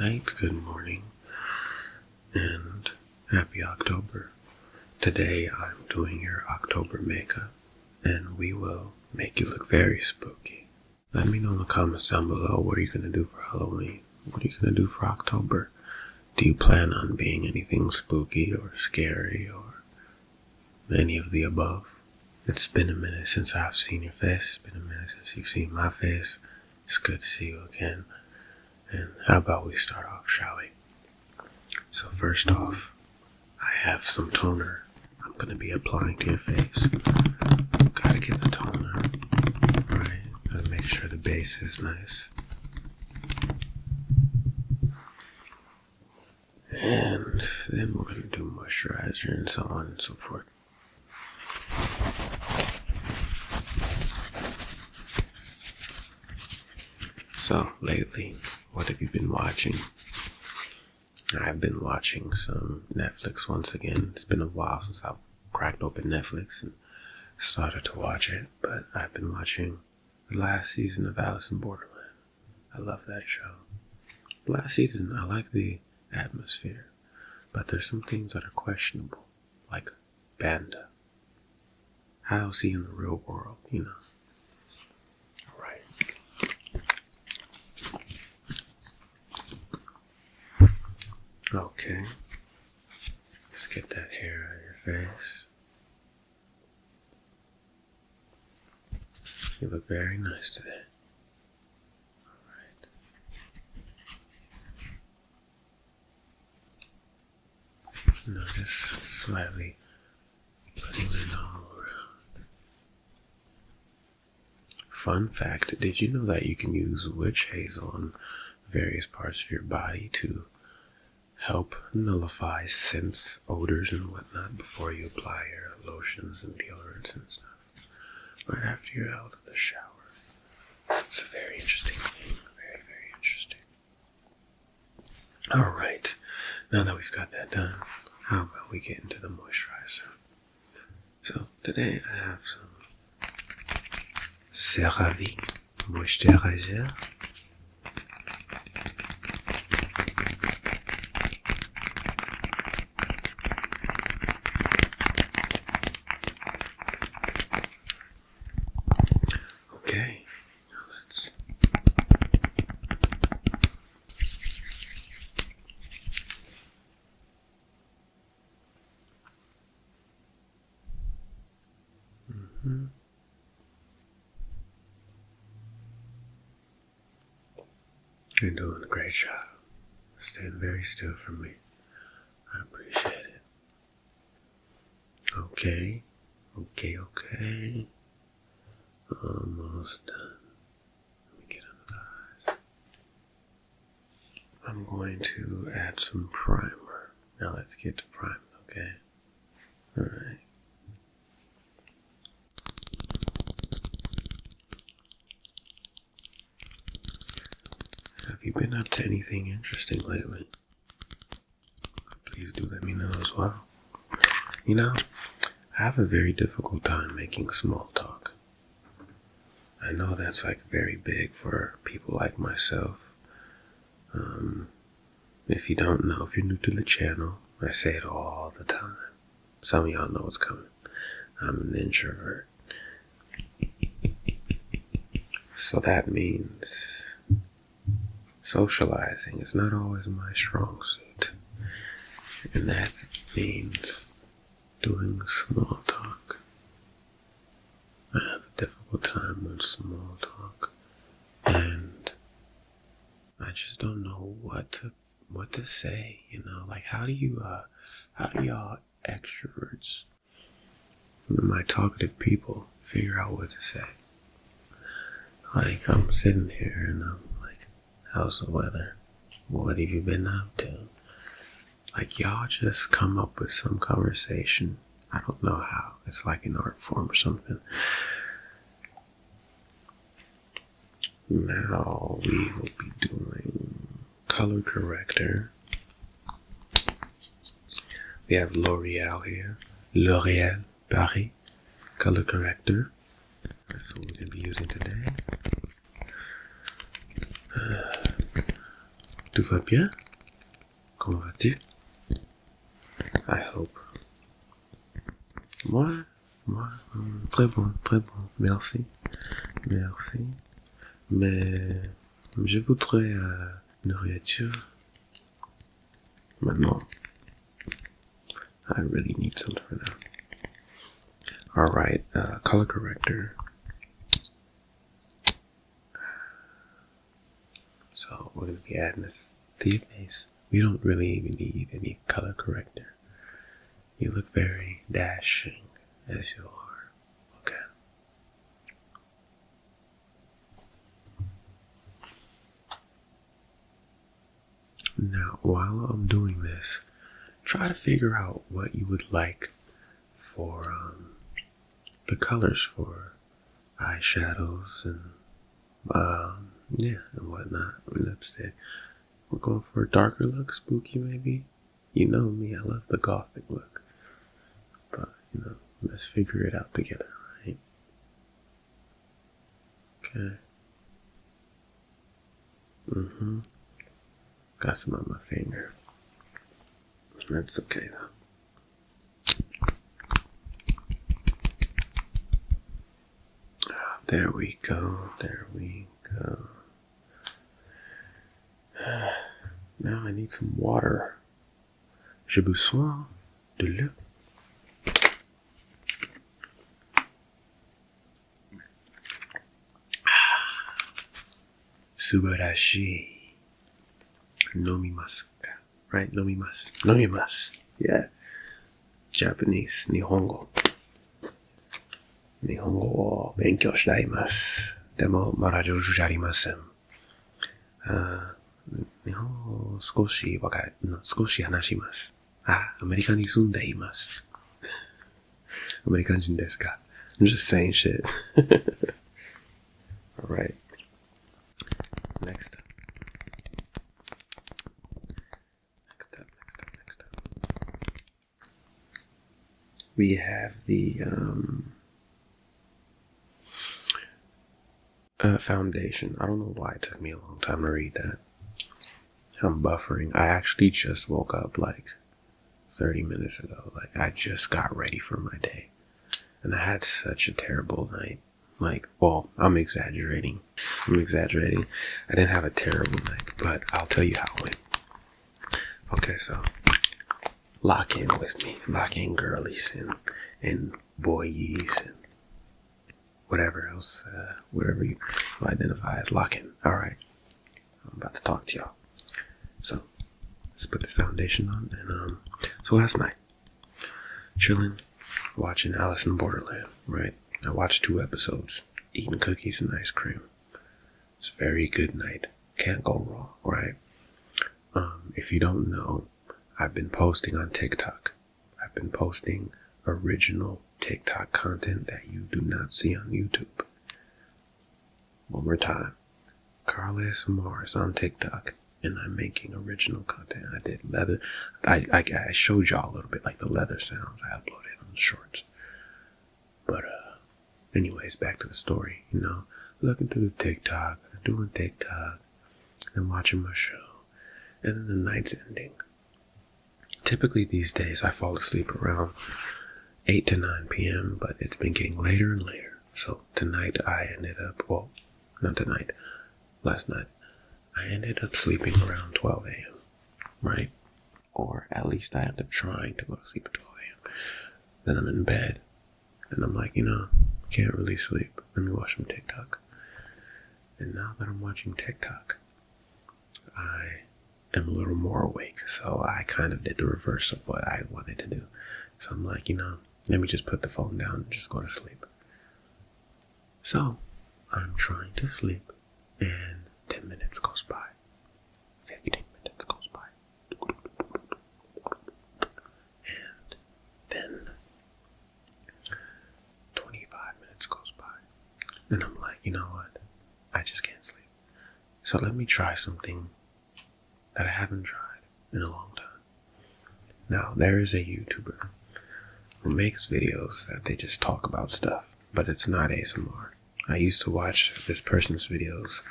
night, good morning, and happy October. Today I'm doing your October makeup, and we will make you look very spooky. Let me know in the comments down below what are you going to do for Halloween? What are you going to do for October? Do you plan on being anything spooky or scary or any of the above? It's been a minute since I've seen your face. It's been a minute since you've seen my face. It's good to see you again. And how about we start off, shall we? So first off, I have some toner I'm going to be applying to your face. Gotta get the toner right. Gotta make sure the base is nice. And then we're going to do moisturizer and so on and so forth. So, lately, what have you been watching? I've been watching some Netflix once again. It's been a while since I've cracked open Netflix and started to watch it, but I've been watching the last season of Alice in Borderland. I love that show. Last season, I like the atmosphere, but there's some things that are questionable, like Banda. How's he in the real world, you know? Alright. Okay. Let's get that hair out of your face. You look very nice today. No, just slightly putting it all around. Fun fact, did you know that you can use witch hazel on various parts of your body to help nullify scents, odors, and whatnot before you apply your lotions and deodorants and stuff? Right after you're out of the shower. It's a very interesting thing. Very, very interesting. Alright, now that we've got that done, how about we get into the moisturizer? So today I have some CeraVe Moisturizer. Okay, now let's You're doing a great job. Staying very still for me. I appreciate it. Okay. Almost done. Let me get under the eyes. I'm going to add some primer. Now let's get to primer, okay? Alright. Have you been up to anything interesting lately? Please do let me know as well. You know, I have a very difficult time making small talk. I know that's like very big for people like myself. If you don't know, if you're new to the channel, I say it all the time. Some of y'all know what's coming. I'm an introvert. So that means socializing is not always my strong suit. And that means doing small talk. I have a difficult time with small talk. And I just don't know what to say, you know? Like how do y'all extroverts, my talkative people, figure out what to say? Like I'm sitting here and I'm like, how's the weather? What have you been up to? Like y'all just come up with some conversation. I don't know how. It's like an art form or something. Now we will be doing color corrector. We have L'Oreal here. L'Oreal Paris color corrector. That's what we're going to be using today. Tout va bien? Comment vas-tu? I hope. Moi, très bon, merci, merci. Mais je voudrais une nourriture. Maintenant, I really need something for now. Alright, color corrector. So we're going to be adding this to your face. We don't really even need any color corrector. You look very dashing as you are. Okay. Now, while I'm doing this, try to figure out what you would like for the colors for eyeshadows and and whatnot. Lipstick. We're going for a darker look, spooky maybe. You know me, I love the gothic look. But let's figure it out together, right? Okay. Got some on my finger. That's okay though. There we go. Now I need some water. J'ai besoin de l'eau. Subarashi. Nomimasu. Right? Nomimasu. Yeah. Japanese. Nihongo. Nihongo wo benkyou shitaimasu. Demo mada jouju ji arimasen. 日本語を少し話します。アメリカに住んでいます。アメリカ人ですか? I'm just saying shit. Alright. Next up. We have the foundation. I don't know why it took me a long time to read that. I'm buffering. I actually just woke up like 30 minutes ago. Like I just got ready for my day. And I had such a terrible night. Well, I'm exaggerating. I didn't have a terrible night, but I'll tell you how it went. Okay, so lock in with me. Lock in, girlies and boyies and whatever else, whatever you identify as lock in. Alright. I'm about to talk to y'all. So, let's put this foundation on. And so last night, chilling, watching Alice in Borderland, right? I watched 2 episodes, eating cookies and ice cream. It's a very good night. Can't go wrong, right? If you don't know, I've been posting on TikTok. I've been posting original TikTok content that you do not see on YouTube. One more time. KarlASMR is on TikTok, and I'm making original content. I did leather. I showed y'all a little bit like the leather sounds I uploaded on the shorts. But anyways, back to the story. Looking through the TikTok, doing TikTok, and watching my show, and then the night's ending. Typically these days I fall asleep around 8 to 9 p.m., but it's been getting later and later. So tonight I ended up, well, not tonight, last night, I ended up sleeping around 12 a.m., right? Or at least I ended up trying to go to sleep at 12 a.m. Then I'm in bed. Then I'm like, can't really sleep. Let me watch some TikTok. And now that I'm watching TikTok, I am a little more awake. So I kind of did the reverse of what I wanted to do. So I'm like, let me just put the phone down and just go to sleep. So I'm trying to sleep and 10 minutes goes by. 15 minutes goes by. And then 25 minutes goes by. And I'm like, you know what? I just can't sleep. So let me try something that I haven't tried in a long time. Now, there is a YouTuber who makes videos that they just talk about stuff, but it's not ASMR. I used to watch this person's videos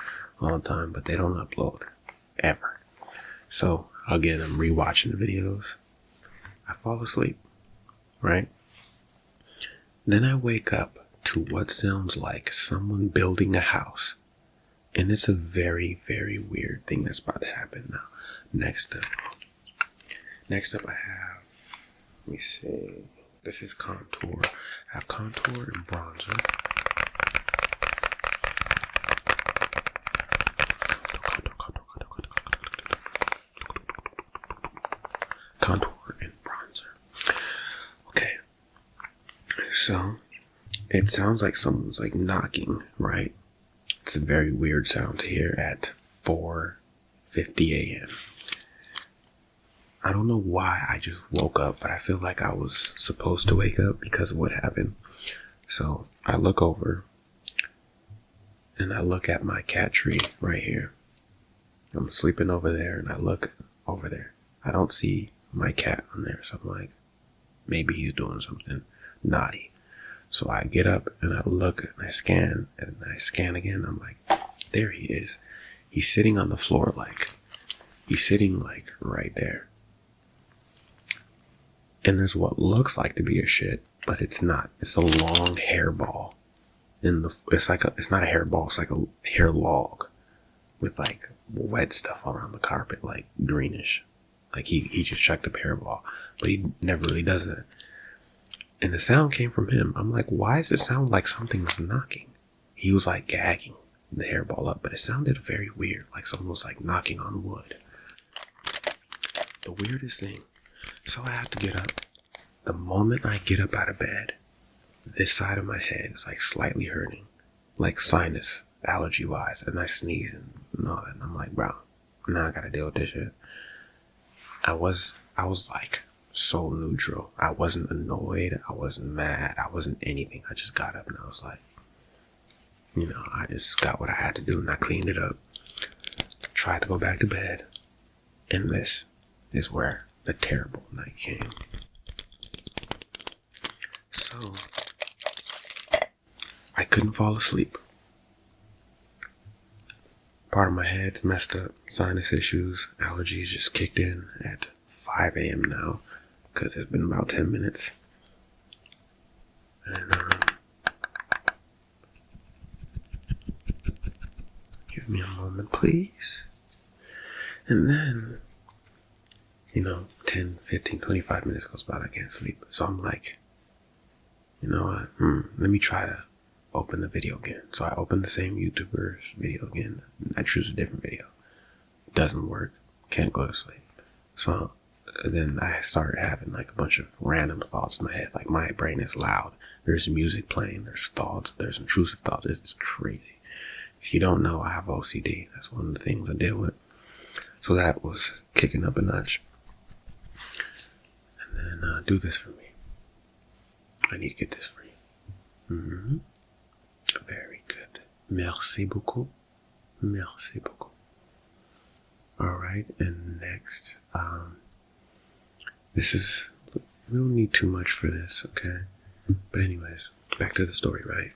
all the time, but they don't upload ever. So again, I'm rewatching the videos. I fall asleep, right? Then I wake up to what sounds like someone building a house. And it's a very, very weird thing that's about to happen now. Next up I have, let me see, this is contour. I have contour and bronzer. Contour and bronzer. Okay. So, it sounds like someone's like knocking, right? It's a very weird sound to hear at 4:50 a.m. I don't know why I just woke up, but I feel like I was supposed to wake up because of what happened. So I look over and I look at my cat tree right here. I'm sleeping over there and I look over there. I don't see my cat on there. So I'm like, maybe he's doing something naughty. So I get up and I look and I scan again. I'm like, there he is. He's sitting on the floor he's sitting like right there. And there's what looks like to be a shit, but it's not. It's a long hairball. It's not a hairball, it's like a hair log with like wet stuff around the carpet, like greenish. Like he just chucked a hairball, but he never really does that. And the sound came from him. I'm like, why does it sound like something's knocking? He was like gagging the hairball up, but it sounded very weird, like someone was like knocking on wood. The weirdest thing. So I have to get up. The moment I get up out of bed, this side of my head is like slightly hurting, like sinus allergy wise, and I sneeze and all that. And I'm like, bro, now I gotta deal with this shit. I was like so neutral. I wasn't annoyed. I wasn't mad. I wasn't anything. I just got up and I was like, I just got what I had to do and I cleaned it up. Tried to go back to bed. And this is where the terrible night came. So, I couldn't fall asleep. Part of my head's messed up. Sinus issues, allergies just kicked in at 5 a.m. now. Because it's been about 10 minutes. And, give me a moment, please. And then, 10, 15, 25 minutes goes by, I can't sleep. So I'm like, you know what, let me try to open the video again. So I open the same YouTuber's video again. I choose a different video. Doesn't work. Can't go to sleep. So then I started having like a bunch of random thoughts in my head. Like my brain is loud. There's music playing. There's thoughts. There's intrusive thoughts. It's crazy. If you don't know, I have OCD. That's one of the things I deal with. So that was kicking up a notch. And then do this for me. I need to get this for you. Very good. Merci beaucoup. Merci beaucoup. Alright, and next, we don't need too much for this, okay? But anyways, back to the story, right?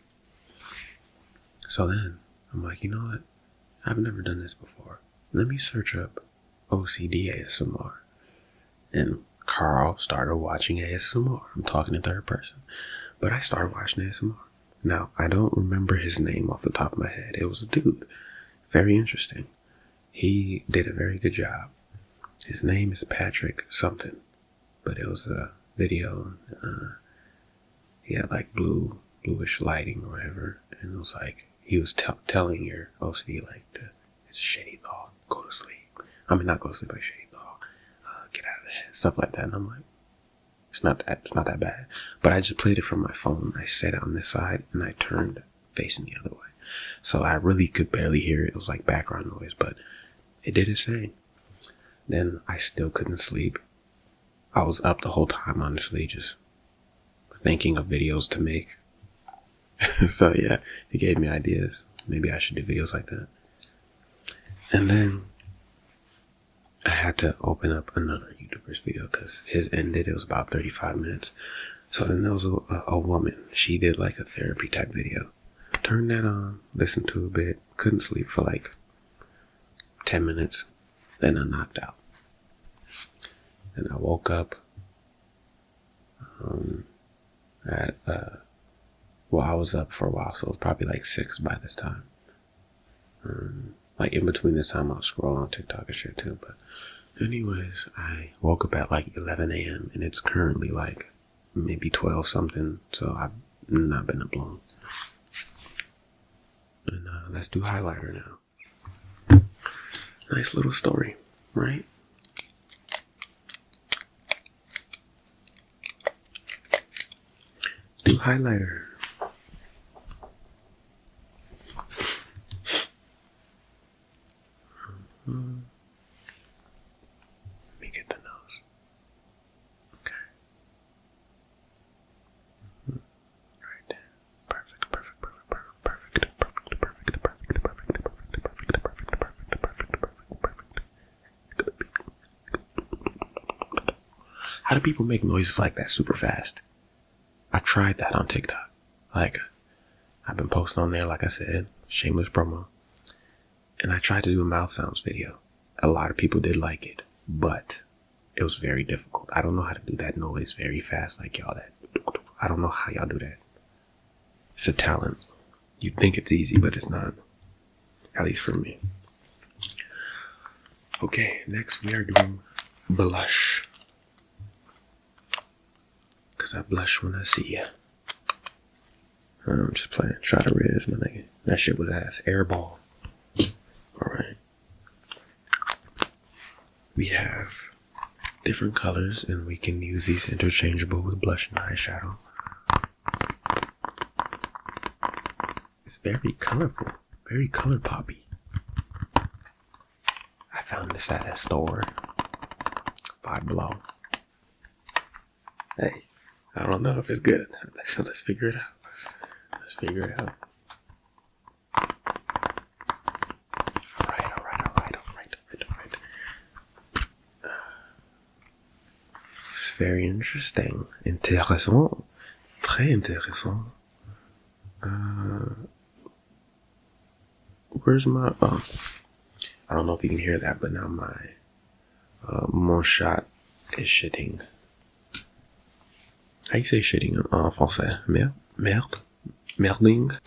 So then, I'm like, you know what? I've never done this before. Let me search up OCD ASMR. And Karl started watching ASMR. I'm talking in third person. But I started watching ASMR. Now, I don't remember his name off the top of my head. It was a dude. Very interesting. He did a very good job. His name is Patrick something. But it was a video. He had like bluish lighting or whatever. And it was like, he was telling your OCD like, it's a shitty thought. Go to sleep. I mean, not go to sleep, like shitty thought. Get out of there. Stuff like that. And I'm like, it's not that bad. But I just played it from my phone. I set it on this side and I turned facing the other way. So I really could barely hear it. It was like background noise, but it did its thing. Then I still couldn't sleep. I was up the whole time, honestly, just thinking of videos to make. So yeah, it gave me ideas. Maybe I should do videos like that. And then I had to open up another YouTuber's video because his ended. It was about 35 minutes. So then there was a woman. She did like a therapy type video. Turned that on, listened to a bit, couldn't sleep for like 10 minutes. Then I knocked out. And I woke up at, well, I was up for a while, so it was probably like 6 by this time. Like in between this time, I was scrolling on TikTok and shit too. But anyways, I woke up at like 11 a.m. and it's currently like maybe 12 something. So I've not been up long. And let's do highlighter now. Nice little story, right? Do highlighter. Let me get the nose. Okay. Right there. Perfect. How do people make noises like that super fast? I tried that on TikTok. Like, I've been posting on there, like I said, shameless promo. And I tried to do a mouth sounds video. A lot of people did like it, but it was very difficult. I don't know how to do that noise very fast like y'all. I don't know how y'all do that. It's a talent. You'd think it's easy, but it's not. At least for me. Okay, next we are doing blush. Cause I blush when I see ya. I'm just playing. Shot of Riz, my nigga. That shit was ass. Airball. Alright. We have different colors and we can use these interchangeable with blush and eyeshadow. It's very colorful. Very color poppy. I found this at a store. Five Below. Hey, I don't know if it's good or not, so let's figure it out. Alright. It's very interesting. Intéressant. Très intéressant. Where's my, I don't know if you can hear that, but now my, mon chat is shitting. How you say shitting en français? Merde? Merding?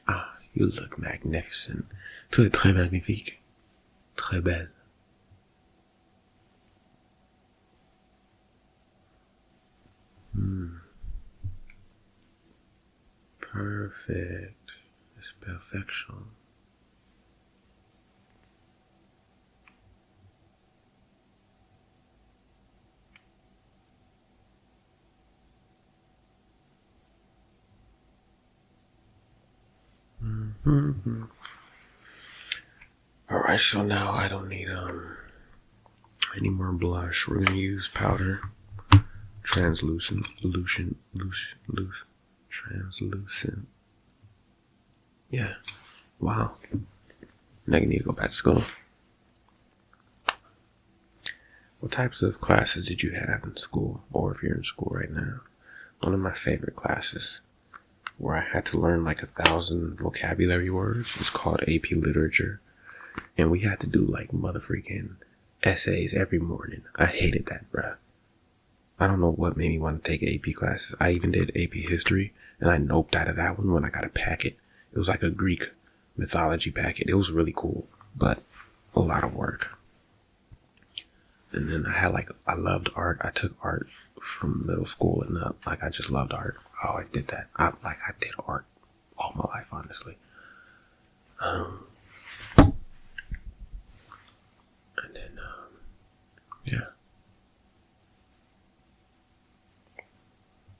Ah, you look magnificent. Tu es très magnifique. Très belle. Perfect. It's perfection. Alright, so now I don't need any more blush. We're gonna use powder. Translucent. Translucent. Yeah. Wow. Now you need to go back to school. What types of classes did you have in school? Or if you're in school right now? One of my favorite classes where I had to learn like 1,000 vocabulary words is called AP Literature. And we had to do like motherfreaking essays every morning. I hated that, bruh. I don't know what made me want to take AP classes. I even did AP History, and I noped out of that one when I got a packet. It was like a Greek mythology packet. It was really cool, but a lot of work. And then I loved art. I took art from middle school and up. Like, I just loved art. I always did that. I did art all my life, honestly. And then, yeah.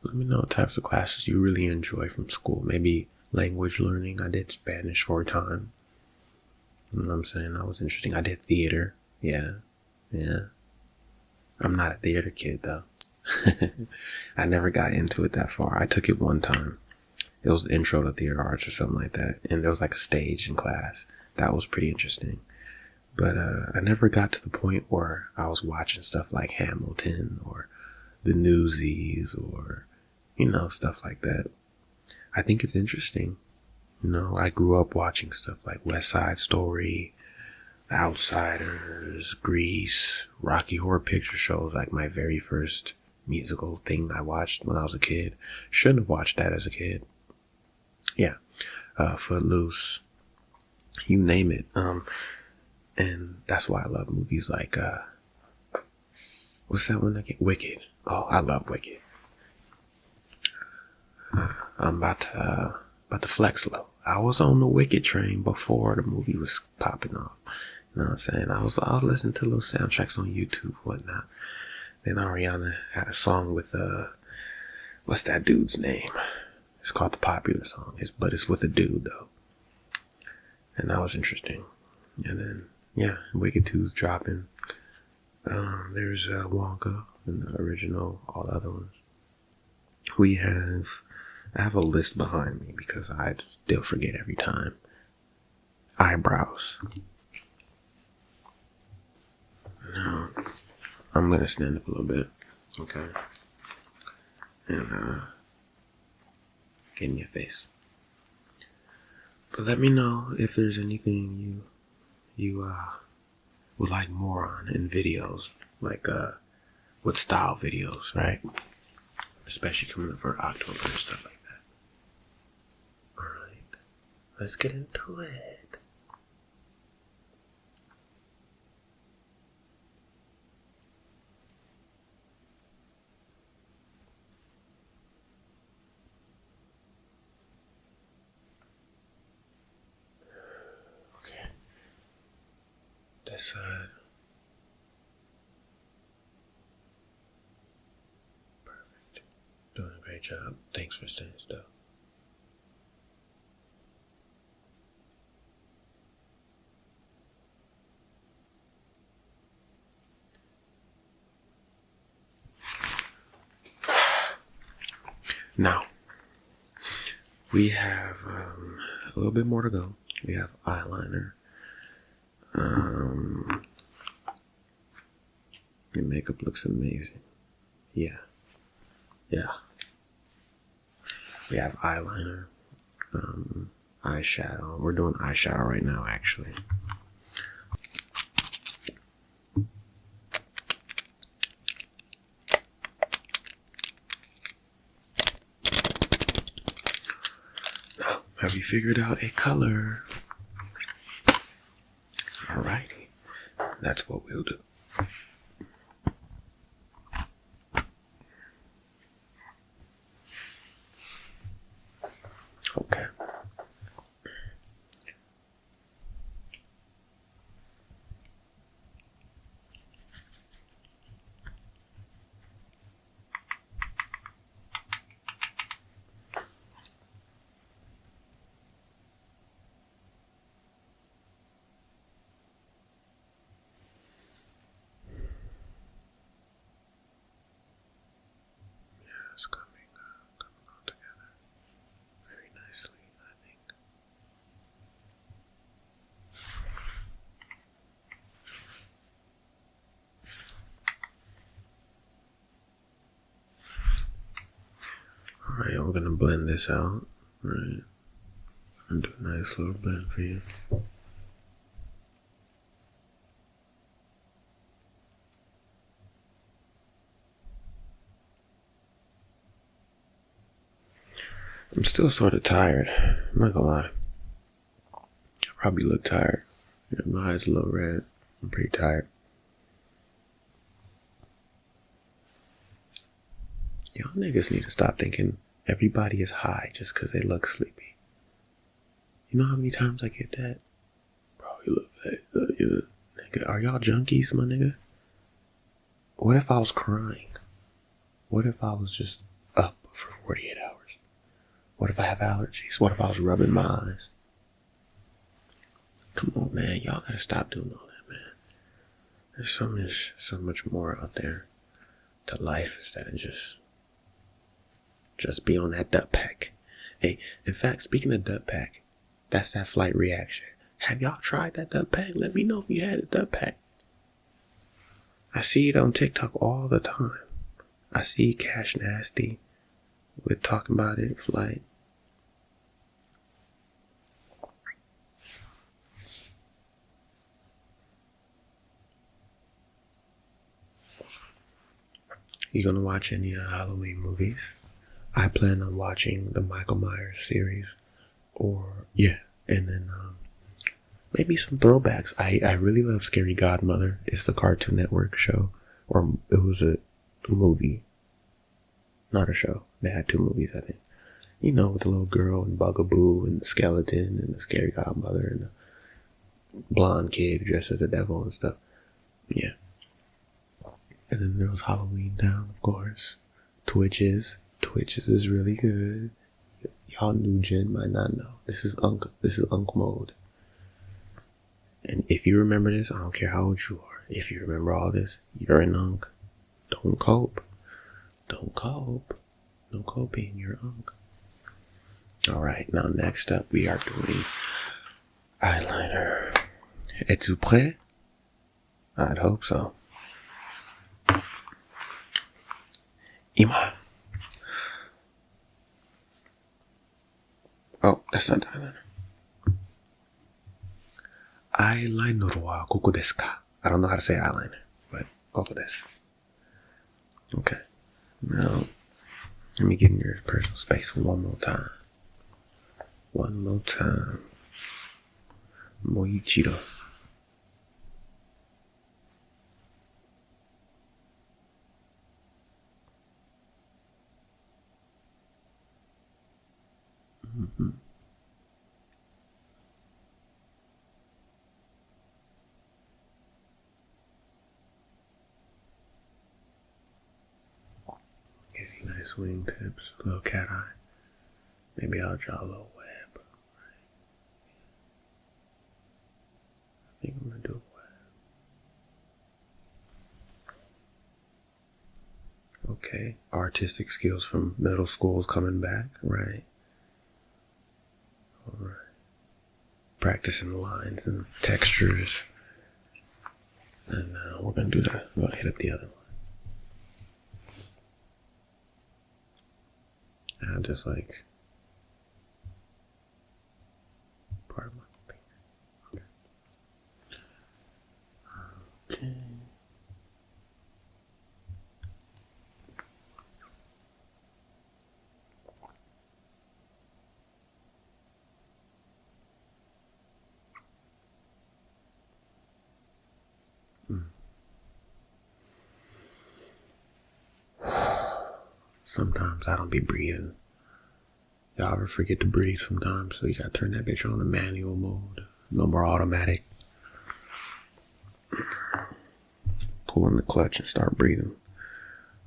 Let me know what types of classes you really enjoy from school. Maybe language learning. I did Spanish for a time. You know what I'm saying? That was interesting. I did theater. Yeah. I'm not a theater kid, though. I never got into it that far. I took it one time. It was the intro to theater arts or something like that. And there was like a stage in class. That was pretty interesting. But I never got to the point where I was watching stuff like Hamilton or the Newsies or, you know, stuff like that. I think it's interesting. You know, I grew up watching stuff like West Side Story, The Outsiders, Grease, Rocky Horror Picture Shows, like my very first musical thing I watched when I was a kid. Shouldn't have watched that as a kid. Yeah. Footloose, you name it. And that's why I love movies like, what's that one again? Wicked. Oh, I love Wicked. I'm about to flex low. I was on the Wicked train before the movie was popping off. You know what I'm saying? I was listening to little soundtracks on YouTube, whatnot. Then Ariana had a song with what's that dude's name? It's called The Popular Song. But it's with a dude though, and that was interesting. And then yeah, Wicked 2's dropping. There's Wonka and the original, all the other ones. I have a list behind me because I still forget every time. Eyebrows. Now, I'm gonna stand up a little bit, okay? And get in your face. But let me know if there's anything you would like more on in videos, like with style videos, right? Especially coming up for October and stuff like that. Alright, let's get into it. Okay, this side. Perfect. Doing a great job. Thanks for staying still. Now, we have a little bit more to go. We have eyeliner. Your makeup looks amazing. Yeah. We have eyeliner, eyeshadow. We're doing eyeshadow right now, actually. Now, have you figured out a color? Alrighty. That's what we'll do. Okay. It's coming all together very nicely, I think. Alright, I'm gonna blend this out. Right. And do a nice little blend for you. I'm still sort of tired. I'm not gonna lie. I probably look tired. Yeah, my eyes a little red. I'm pretty tired. Y'all niggas need to stop thinking everybody is high just because they look sleepy. You know how many times I get that? Bro, you look nigga, are y'all junkies, my nigga? What if I was crying? What if I was just up for 48 hours? What if I have allergies? What if I was rubbing my eyes? Come on, man. Y'all gotta stop doing all that, man. There's so much more out there to life instead of just be on that dut pack. Hey, in fact, speaking of dut pack, that's that flight reaction. Have y'all tried that dut pack? Let me know if you had a dut pack. I see it on TikTok all the time. I see Cash Nasty. We're talking about it, flight. You gonna watch any Halloween movies? I plan on watching the Michael Myers series, or yeah, and then maybe some throwbacks. I really love Scary Godmother. It's the Cartoon Network show, or it was a movie, not a show. They had 2 movies, I think. You know, with the little girl and Bugaboo and the skeleton and the Scary Godmother and the blonde kid dressed as a devil and stuff. Yeah. And then there was Halloween Town, of course. Twitches is really good. Y'all new gen might not know. This is Unk mode. And if you remember this, I don't care how old you are. If you remember all this, you're an Unk. Don't cope. No coping, you're Unk. Alright, now next up we are doing eyeliner. Es-tu prêt? I'd hope so. Ima. Oh, that's not eyeliner. Eyeliner wa koko desu ka? I don't know how to say eyeliner, but koko desu. Okay. Now, let me get in your personal space one more time. Moichiro. Mm-hmm. Give you nice wingtips, little cat eye. Maybe I'll draw a little web. I think I'm gonna do a web. Okay, artistic skills from middle school coming back, right? Alright. Practicing the lines and textures. And we're gonna do that. We'll hit up the other one. And I'll just like part of my finger. Okay. Sometimes I don't be breathing. Y'all ever forget to breathe sometimes? So you gotta turn that bitch on to manual mode. No more automatic. Pull in the clutch and start breathing.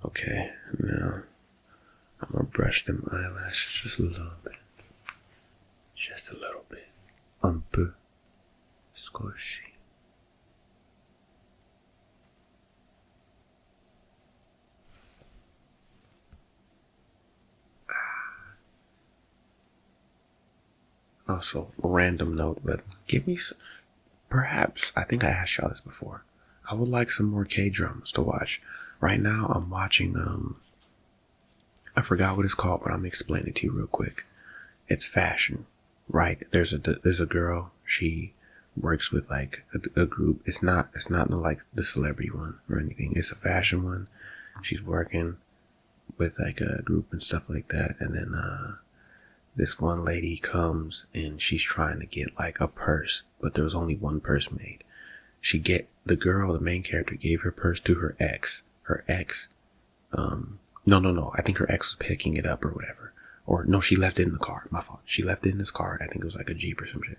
Okay, now I'm gonna brush them eyelashes just a little bit. Just a little bit. Un peu. Squishy. Also, random note, but give me some, perhaps, I think I asked y'all this before. I would like some more K-dramas to watch. Right now, I'm watching, I forgot what it's called, but I'm explaining it to you real quick. It's fashion, right? There's a girl, she works with like a group. It's not like the celebrity one or anything. It's a fashion one. She's working with like a group and stuff like that. And then, this one lady comes and she's trying to get like a purse, but there was only one purse made. The main character gave her purse to her ex. No. I think her ex was picking it up or whatever. Or no, she left it in the car. My fault. She left it in his car. I think it was like a Jeep or some shit.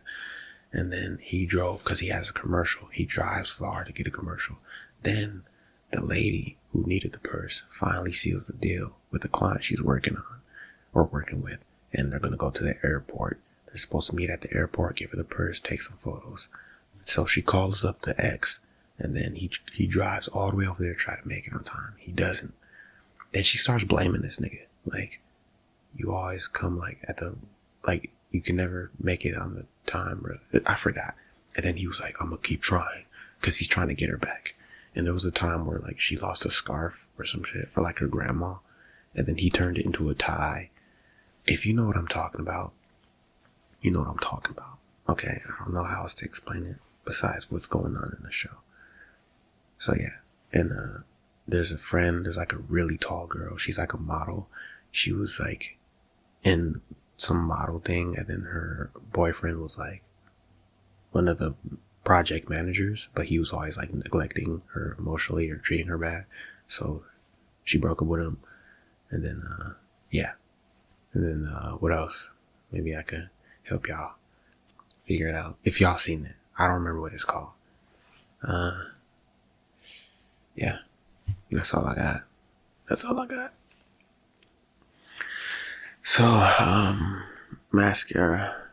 And then he drove because he has a commercial. He drives far to get a commercial. Then the lady who needed the purse finally seals the deal with the client she's working on or working with. And they're going to go to the airport. They're supposed to meet at the airport, give her the purse, take some photos. So she calls up the ex, and then he drives all the way over there to try to make it on time. He doesn't. Then she starts blaming this nigga. Like, you always come like you can never make it on the time. Or, I forgot. And then he was like, I'm going to keep trying, because he's trying to get her back. And there was a time where like she lost a scarf or some shit for like her grandma. And then he turned it into a tie. If you know what I'm talking about, you know what I'm talking about. Okay, I don't know how else to explain it besides what's going on in the show. So yeah, and there's a friend, there's like a really tall girl. She's like a model. She was like in some model thing, and then her boyfriend was like one of the project managers, but he was always like neglecting her emotionally or treating her bad. So she broke up with him. And then, yeah. And then, what else? Maybe I could help y'all figure it out. If y'all seen it. I don't remember what it's called. Yeah. That's all I got. That's all I got. So, mascara.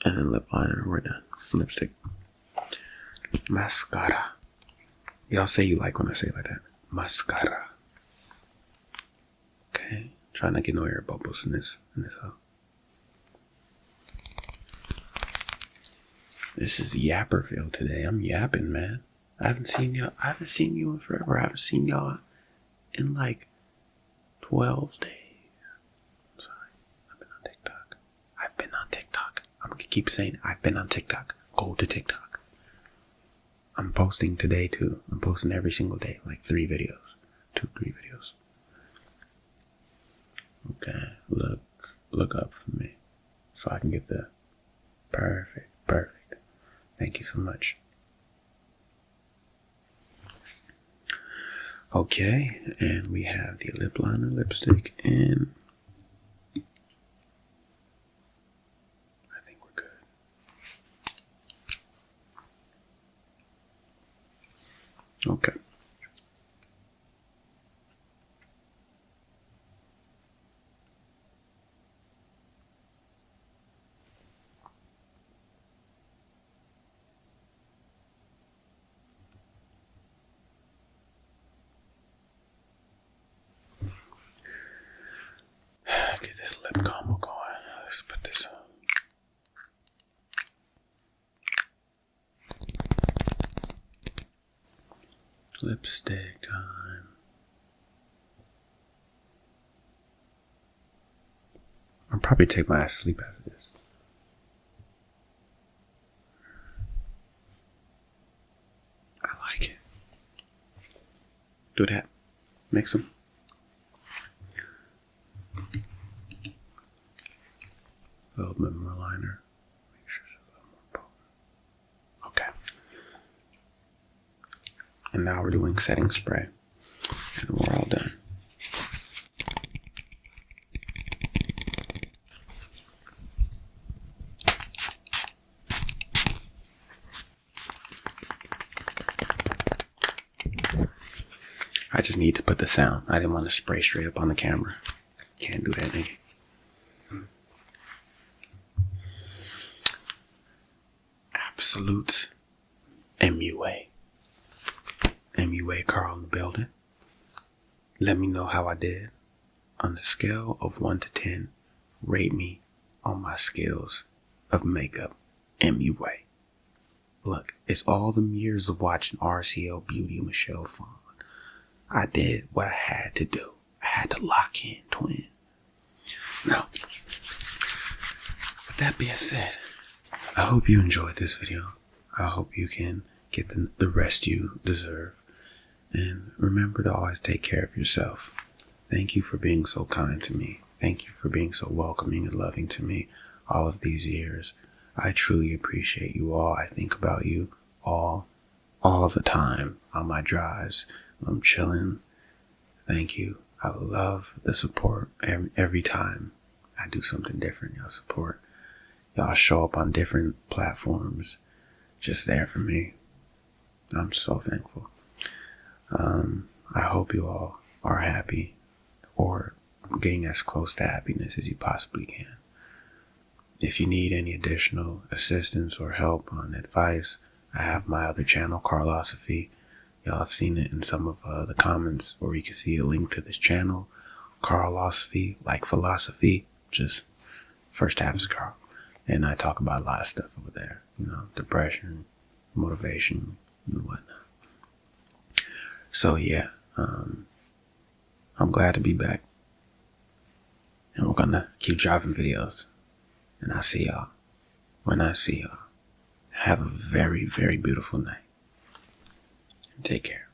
And then lip liner. We're done. Lipstick. Mascara. Y'all say you like when I say it like that. Mascara. Okay. Trying not to get no air bubbles in this hoe. This is Yapperville today. I'm yapping, man. I haven't seen you in forever. I haven't seen y'all in like 12 days. I'm sorry. I've been on TikTok. I'm gonna keep saying I've been on TikTok. Go to TikTok. I'm posting today too. I'm posting every single day, like 3 videos. 3 videos. Okay, look up for me so I can get the perfect. Thank you so much. Okay, and we have the lip liner, lipstick, and I think we're good. Okay. Get this lip combo going. Let's put this on. Lipstick time. I'll probably take my ass to sleep after this. I like it. Do that. Mix them. A little bit more liner. Make sure it's a little more potent. Okay. And now we're doing setting spray. And we're all done. I just need to put the sound. I didn't want to spray straight up on the camera. Can't do that, nigga. Absolute MUA. MUA Karl in the building. Let me know how I did. On the scale of 1 to 10, rate me on my skills of makeup. MUA. Look, it's all them years of watching RCL Beauty and Michelle Fawn. I did what I had to do. I had to lock in, twin. Now, with that being said, I hope you enjoyed this video. I hope you can get the rest you deserve. And remember to always take care of yourself. Thank you for being so kind to me. Thank you for being so welcoming and loving to me all of these years. I truly appreciate you all. I think about you all the time on my drives. I'm chilling. Thank you. I love the support every time I do something different. Y'all support. Y'all show up on different platforms. Just there for me. I'm so thankful. I hope you all are happy or getting as close to happiness as you possibly can. If you need any additional assistance or help on advice, I have my other channel, KarlASMR. Y'all have seen it in some of the comments, or you can see a link to this channel, KarlASMR, like philosophy, just first half is Karl. And I talk about a lot of stuff over there, depression, motivation, and whatnot. So yeah, I'm glad to be back. And we're gonna keep dropping videos. And I'll see y'all when I see y'all. Have a very, very beautiful night. And take care.